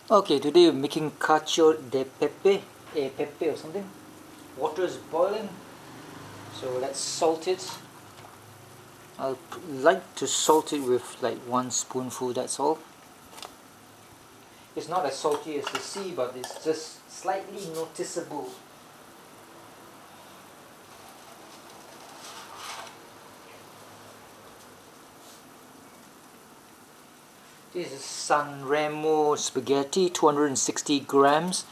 Okay, today we're making Cacio de Pepe, a Pepe or something. Water is boiling, so let's salt it. I'll like to salt it with like 1 spoonful, that's all. It's not as salty as the sea, but it's just slightly noticeable. This is Sanremo spaghetti, 260 grams,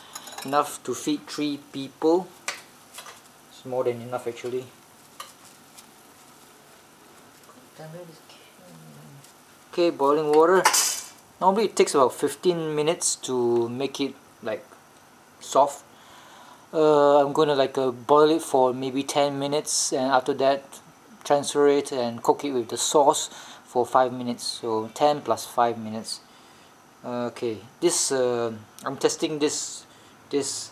enough to feed 3 people. It's more than enough actually. Okay, boiling water. Normally it takes about 15 minutes to make it like soft. I'm gonna boil it for maybe 10 minutes, and after that transfer it and cook it with the sauce for 5 minutes. So 10 plus 5 minutes. Okay, this I'm testing this this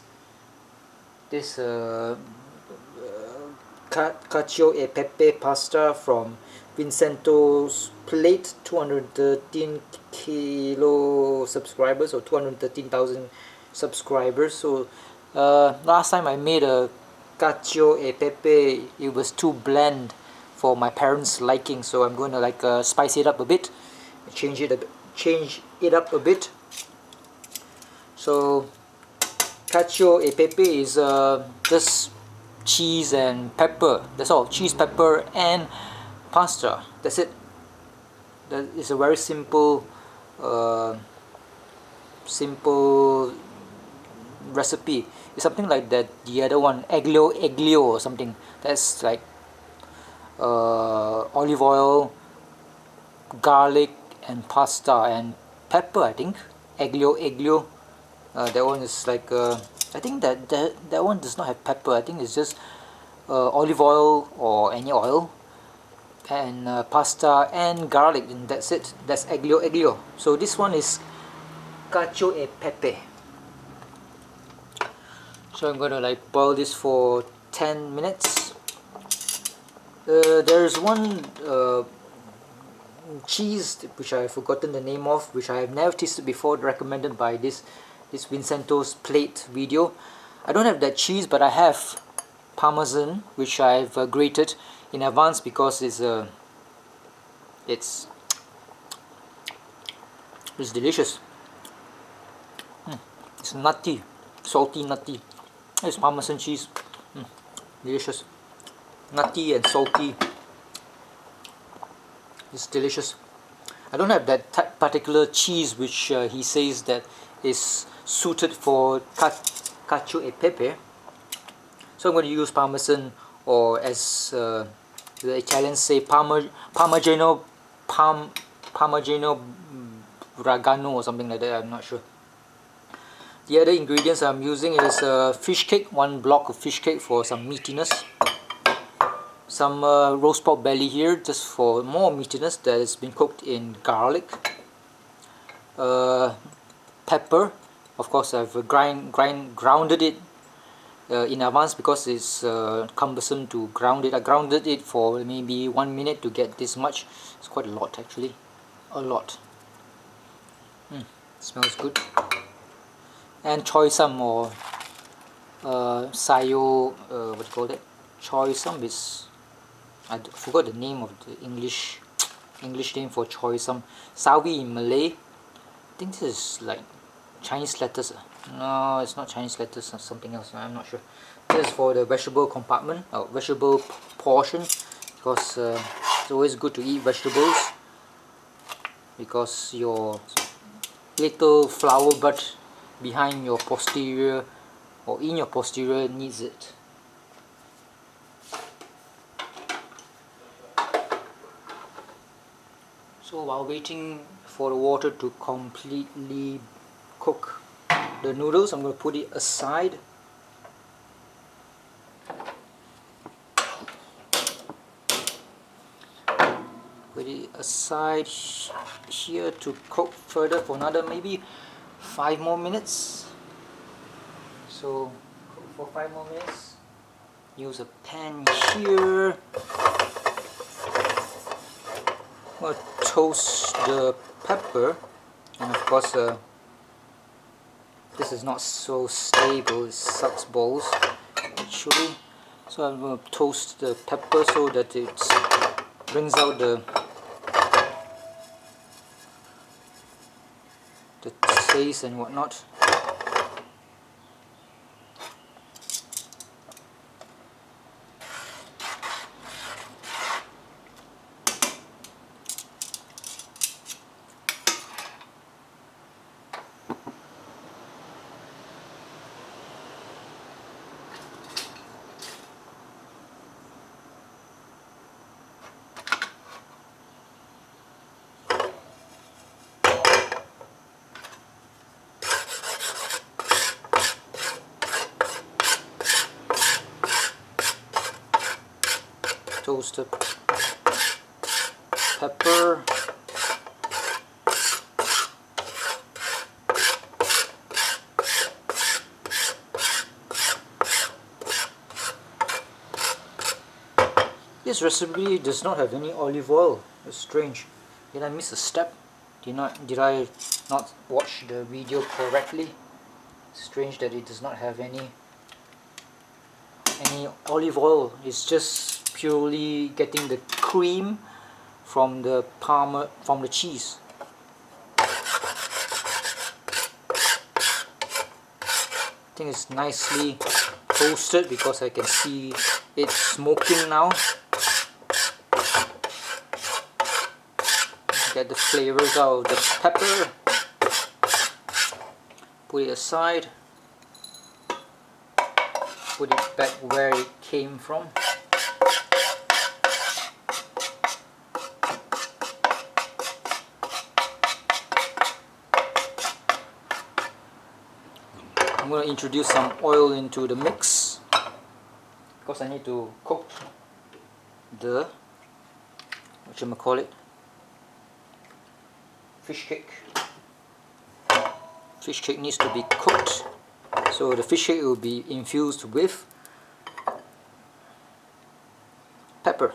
Cacio e Pepe pasta from Vincento's Plate, 213 kilo subscribers, or 213,000 subscribers. So last time I made a Cacio e Pepe, it was too bland for my parents' liking, so I'm going to spice it up a bit, change it up a bit. So Cacio e Pepe is just cheese and pepper. That's all. Cheese, pepper, and pasta. That's it. That is a very simple simple recipe. It's something like that. The other one, aglio or something. That's like olive oil, garlic, and pasta and pepper. I think aglio. That one is I think that one does not have pepper. I think it's just olive oil or any oil, and pasta and garlic, and that's it. That's aglio. So this one is Cacio e Pepe. So I'm gonna boil this for 10 minutes. There's one cheese which I've forgotten the name of, which I have never tasted before, recommended by this Vincento's Plate video. I don't have that cheese, but I have Parmesan, which I've grated in advance because it's delicious. It's nutty, salty, nutty. It's Parmesan cheese. Delicious, nutty and salty. It's delicious. I don't have that particular cheese which he says that is suited for Cacio e Pepe. So I'm going to use Parmesan, or as the Italians say, Parmigiano Reggiano or something like that. I'm not sure. The other ingredients I'm using is fish cake, 1 block of fish cake for some meatiness. Some roast pork belly here, just for more meatiness, that has been cooked in garlic. Pepper, of course I've grounded it in advance because it's cumbersome to ground it. I grounded it for maybe 1 minute to get this much. It's quite a lot actually, a lot. Smells good. And choy sum, or sayo, what do you call that? Choy sum is, I forgot the name of the English name for choy sum. Sawi in Malay. I think this is like Chinese lettuce. No, it's not Chinese lettuce, or something else. I'm not sure. This is for the vegetable compartment, or vegetable portion, because it's always good to eat vegetables, because your little flower bud behind your posterior, or in your posterior, needs it. So while waiting for the water to completely cook the noodles, I'm going to put it aside. Put it aside here to cook further for another maybe 5 more minutes. So cook for 5 more minutes. Use a pan here. I'm going to toast the pepper, and of course this is not so stable, it sucks balls actually. So I'm going to toast the pepper so that it brings out the taste and whatnot. Toasted pepper, this recipe does not have any olive oil. It's strange. Did I miss a step? Did I not watch the video correctly? Strange that it does not have any olive oil. It's just purely getting the cream from the cheese. I think it's nicely toasted because I can see it smoking now. Get the flavors out of the pepper. Put it aside. Put it back where it came from. I'm going to introduce some oil into the mix because I need to cook the fish cake. Fish cake needs to be cooked, so the fish cake will be infused with pepper.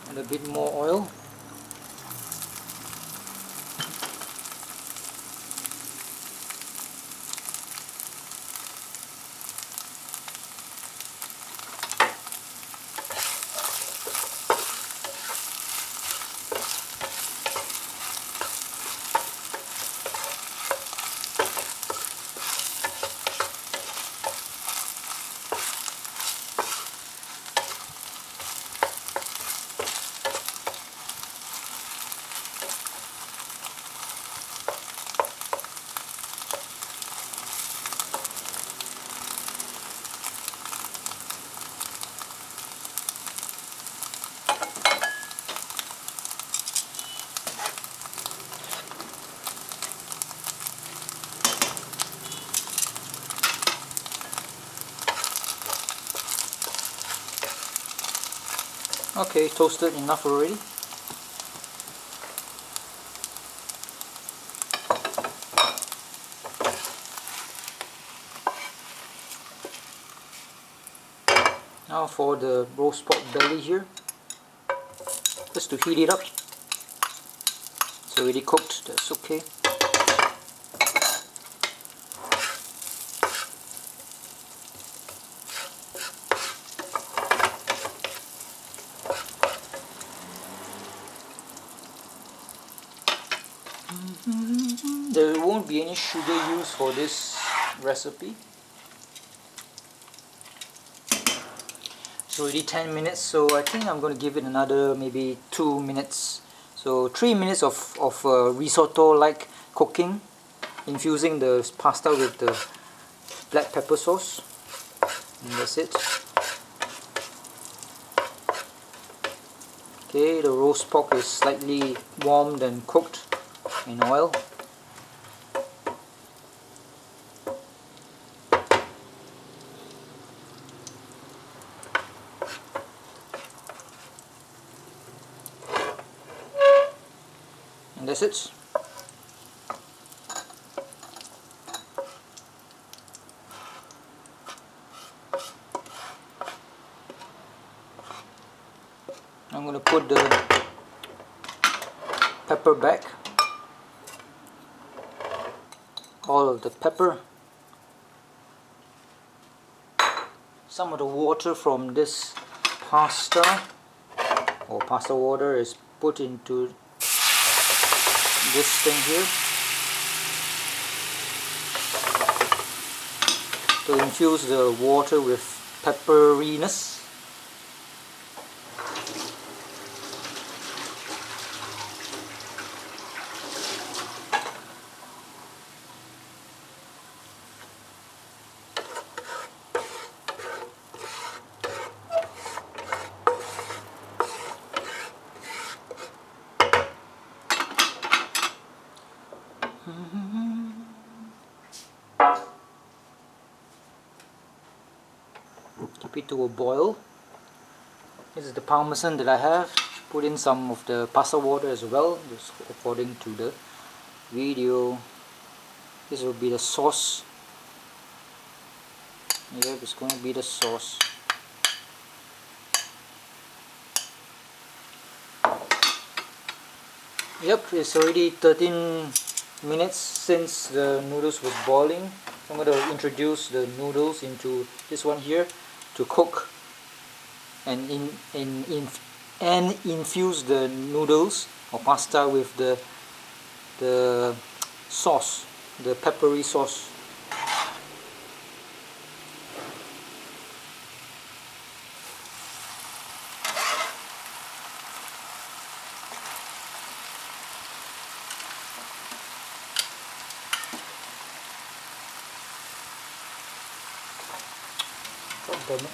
And a bit more oil. Okay, toasted enough already. Now for the roast pork belly here, just to heat it up. It's already cooked, that's okay. There won't be any sugar used for this recipe. It's already 10 minutes, so I think I'm going to give it another maybe 2 minutes. So 3 minutes of risotto-like cooking, infusing the pasta with the black pepper sauce. And that's it. Okay, the roast pork is slightly warmed and cooked in oil. And that's it. I'm going to put the pepper back, all of the pepper, some of the water from this pasta or pasta water is put into this thing here to infuse the water with pepperiness. Keep it to a boil. This is the parmesan that I have. Put in some of the pasta water as well, just according to the video. This will be the sauce. Yep, it's going to be the sauce. Yep, it's already 13 minutes since the noodles was boiling. I'm going to introduce the noodles into this one here to cook and infuse the noodles or pasta with the sauce, the peppery sauce. God damn it.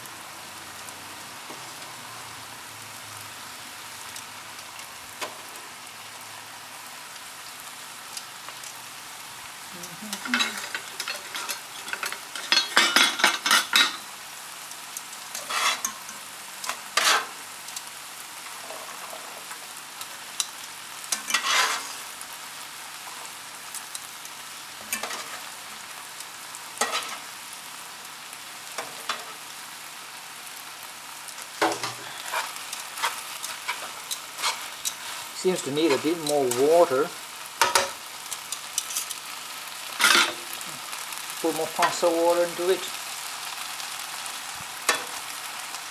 Seems to need a bit more water. Put more pasta water into it.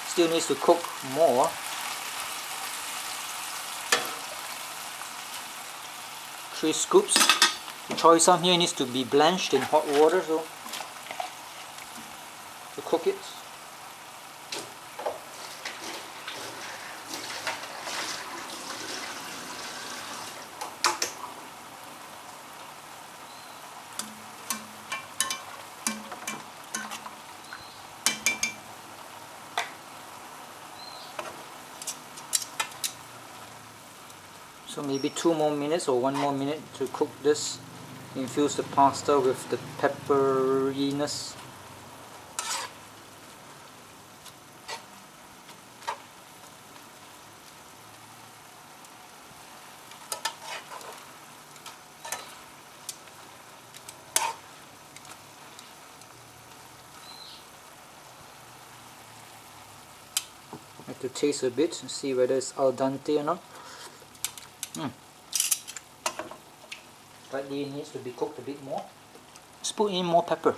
Still needs to cook more. Three scoops. The choy sam here needs to be blanched in hot water, so to cook it. So maybe 2 more minutes or 1 more minute to cook this. Infuse the pasta with the pepperiness. I have to taste a bit and see whether it's al dente or not. Slightly needs to be cooked a bit more. Let's put in more pepper.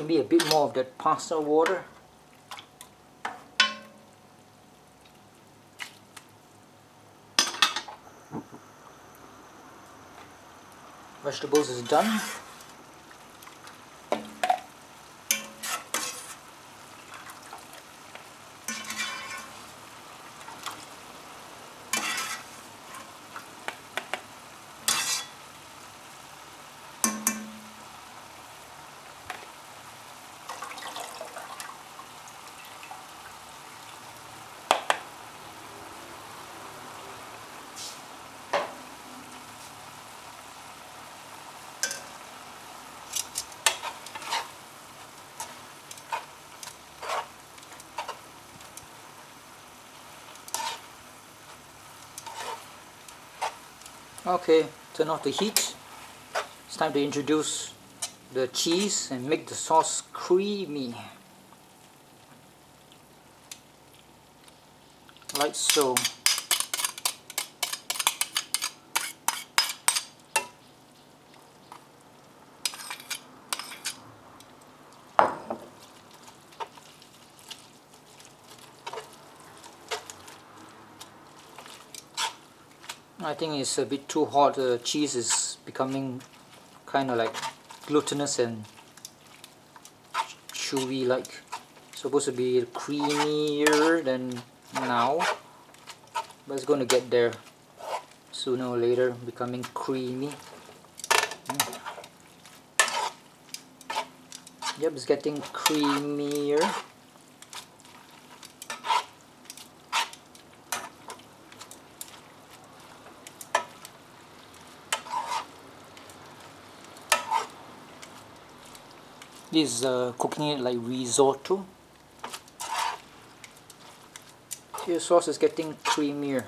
maybe a bit more of that pasta water. Vegetables is done. Okay, turn off the heat. It's time to introduce the cheese and make the sauce creamy. Like so. I think it's a bit too hot. The cheese is becoming kind of like glutinous and chewy like. Supposed to be creamier than now, but it's going to get there sooner or later, becoming creamy. Yep, it's getting creamier. This is cooking it like risotto. Your sauce is getting creamier.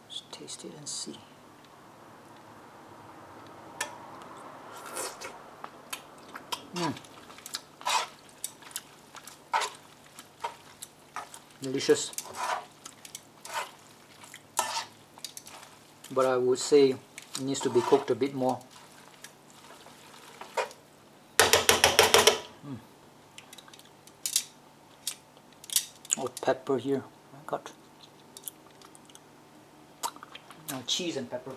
Just taste it and see. Delicious. But I would say it needs to be cooked a bit more. Oh, pepper here. I got cheese and pepper.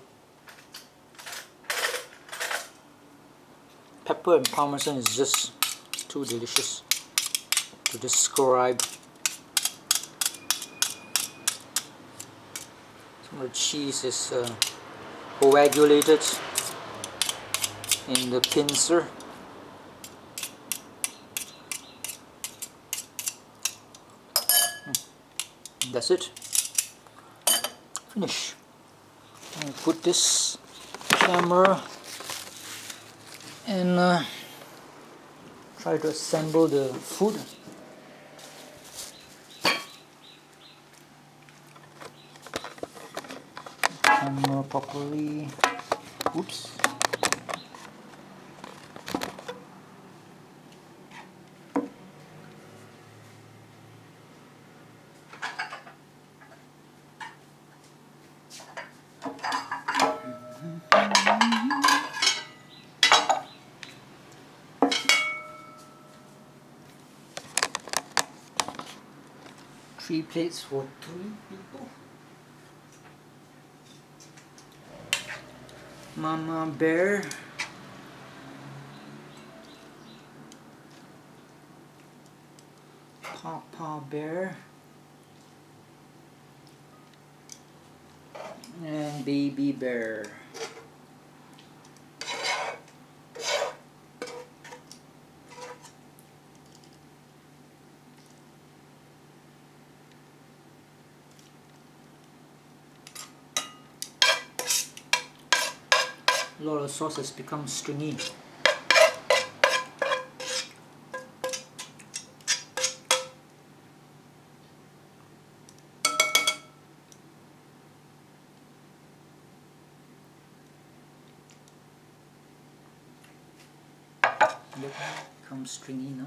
Pepper and parmesan is just too delicious to describe. Some of the cheese is coagulated in the pincer. That's it. Finish. I'll put this camera and try to assemble the food. Camera properly. Oops. Three plates for 3 people. Mama bear. Papa bear. And baby bear. A lot of sauce has become stringy. Look, becomes stringy now.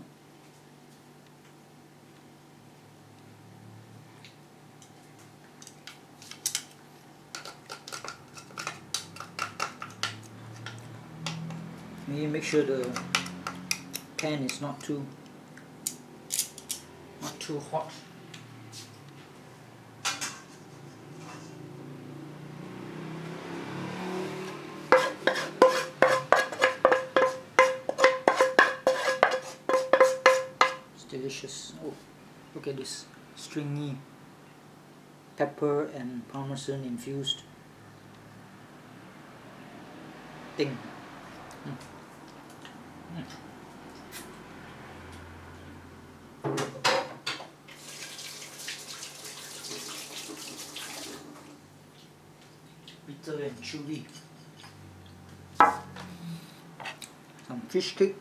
Maybe make sure the pan is not too hot. It's delicious. Oh, look at this stringy pepper and parmesan infused thing. Bitter and chewy. Some fish cake.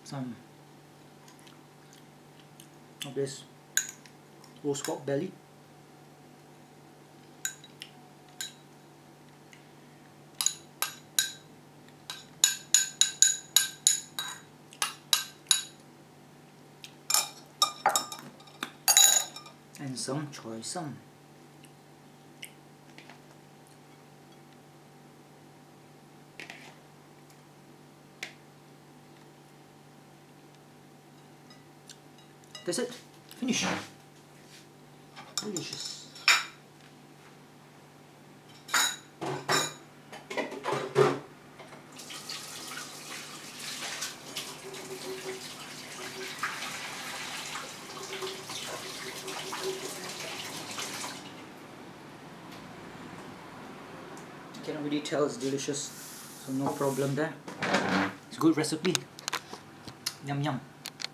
Some of this roast pork belly. And some choy sum. That's it. Finish. Delicious. I cannot really tell it's delicious, so no problem there. It's a good recipe. Yum yum.